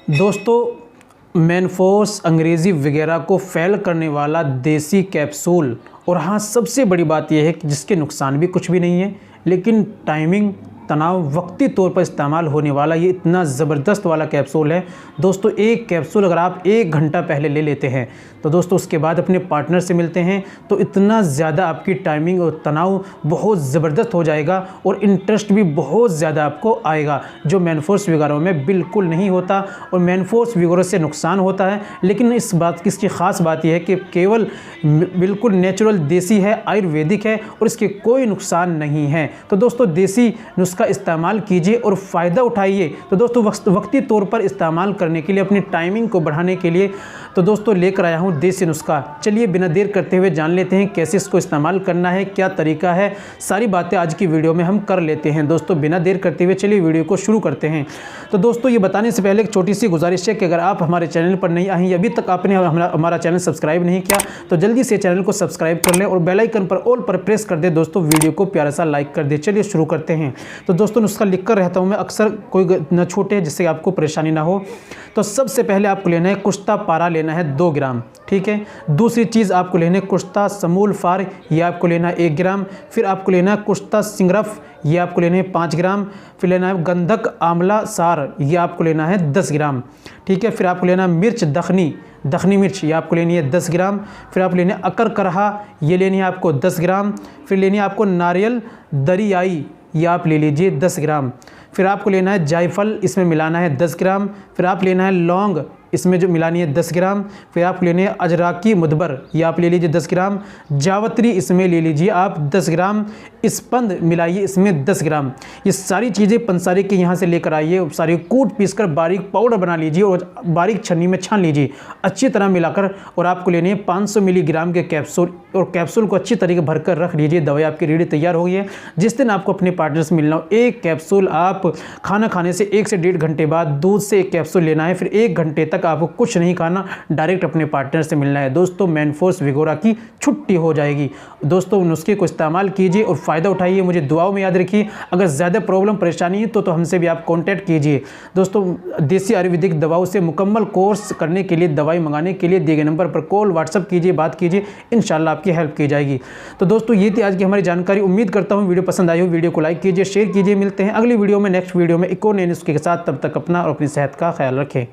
दोस्तों मेनफोर्स अंग्रेज़ी वगैरह को फ़ेल करने वाला देसी कैप्सूल। और हाँ, सबसे बड़ी बात यह है कि जिसके नुकसान भी कुछ भी नहीं है, लेकिन टाइमिंग तनाव वक्ती तौर पर इस्तेमाल होने वाला ये इतना ज़बरदस्त वाला कैप्सूल है। दोस्तों एक कैप्सूल अगर आप 1 घंटा पहले ले लेते हैं तो दोस्तों उसके बाद अपने पार्टनर से मिलते हैं तो इतना ज़्यादा आपकी टाइमिंग और तनाव बहुत ज़बरदस्त हो जाएगा और इंटरेस्ट भी बहुत ज़्यादा आपको आएगा, जो मेनफोर्स वगैरह में बिल्कुल नहीं होता। और मेनफोर्स वगैरह से नुकसान होता है, लेकिन इस बात की इसकी ख़ास बात यह है कि केवल बिल्कुल नेचुरल देसी है, आयुर्वेदिक है और इसके कोई नुकसान नहीं है। तो दोस्तों देसी नुस्खा इस्तेमाल कीजिए और फ़ायदा उठाइए। तो दोस्तों वक्ती तौर पर इस्तेमाल करने के लिए, अपनी टाइमिंग को बढ़ाने के लिए तो दोस्तों लेकर आया हूँ देसी नुस्खा। चलिए बिना देर करते हुए जान लेते हैं कैसे इसको इस्तेमाल करना है, क्या तरीका है, सारी बातें आज की वीडियो में हम कर लेते हैं। दोस्तों बिना देर करते हुए चलिए वीडियो को शुरू करते हैं। तो दोस्तों ये बताने से पहले एक छोटी सी गुजारिश है कि अगर आप हमारे चैनल पर नहीं आए, अभी तक आपने हमारा चैनल सब्सक्राइब नहीं किया तो जल्दी से चैनल को सब्सक्राइब कर लें और बेल आइकन पर ऑल पर प्रेस कर दे। दोस्तों वीडियो को प्यारा सा लाइक कर दे। चलिए शुरू करते हैं। तो दोस्तों नुस्खा लिख कर रहता हूँ मैं, अक्सर कोई न छूटे जिससे आपको परेशानी ना हो। तो सबसे पहले आपको लेना है कुश्ता पारा, लेना है 2 ग्राम, ठीक है। दूसरी चीज़ आपको लेना है कुश्ता समूल फार, ये आपको लेना है 1 ग्राम। फिर आपको लेना है कुश्ता सिंगरफ, ये आपको लेना है 5 ग्राम। फिर लेना है गंधक आंवला सार, ये आपको लेना है 10 ग्राम, ठीक है। फिर आपको लेना है मिर्च दखनी मिर्च, ये आपको लेनी है 10 ग्राम। फिर आप लेने अकर करहा, ये लेनी है आपको 10 ग्राम। फिर लेनी है आपको नारियल दरियाई, ये आप ले लीजिए 10 ग्राम। फिर आपको लेना है जायफल, इसमें मिलाना है 10 ग्राम। फिर आप लेना है लौंग, इसमें जो मिलानी है 10 ग्राम। फिर आप लेने हैं अजराकी मुदबर, ये आप ले लीजिए 10 ग्राम। जावत्री इसमें ले लीजिए आप 10 ग्राम। स्पंद मिलाइए इसमें 10 ग्राम। ये सारी चीज़ें पंसारी के यहाँ से लेकर आइए, सारी कूट पीस कर बारीक पाउडर बना लीजिए और बारीक छन्नी में छान लीजिए अच्छी तरह मिलाकर। और आपको लेने हैं 500 मिलीग्राम के कैप्सूल, और कैप्सूल को अच्छी तरीके भर कर रख लीजिए। दवाई आपकी रेडी तैयार हो गई है। जिस दिन आपको अपने पार्टनर से मिलना हो, एक कैप्सूल आप खाना खाने से 1 से 1.5 घंटे बाद दूध से एक कैप्सूल लेना है। फिर 1 घंटे तक आपको कुछ नहीं खाना, डायरेक्ट अपने पार्टनर से मिलना है। दोस्तों मेनफोर्स वगैरह की छुट्टी हो जाएगी। दोस्तों नुस्खे को इस्तेमाल कीजिए और फ़ायदा उठाइए। मुझे दुआओं में याद रखिए। अगर ज़्यादा प्रॉब्लम परेशानी है तो हमसे भी आप कांटेक्ट कीजिए। दोस्तों देसी आयुर्वेदिक दवाओं से मुकम्मल कोर्स करने के लिए, दवाई मंगाने के लिए दिए गए नंबर पर कॉल व्हाट्सअप कीजिए, बात कीजिए, इंशाल्लाह आपकी हेल्प की जाएगी। तो दोस्तों ये थी आज की हमारी जानकारी। उम्मीद करता हूँ वीडियो पसंद आई हो। वीडियो को लाइक कीजिए, शेयर कीजिए। मिलते हैं अगली वीडियो में, नेक्स्ट वीडियो में एक और नए नुस्खे के साथ। तब तक अपना और अपनी सेहत का ख्याल रखें।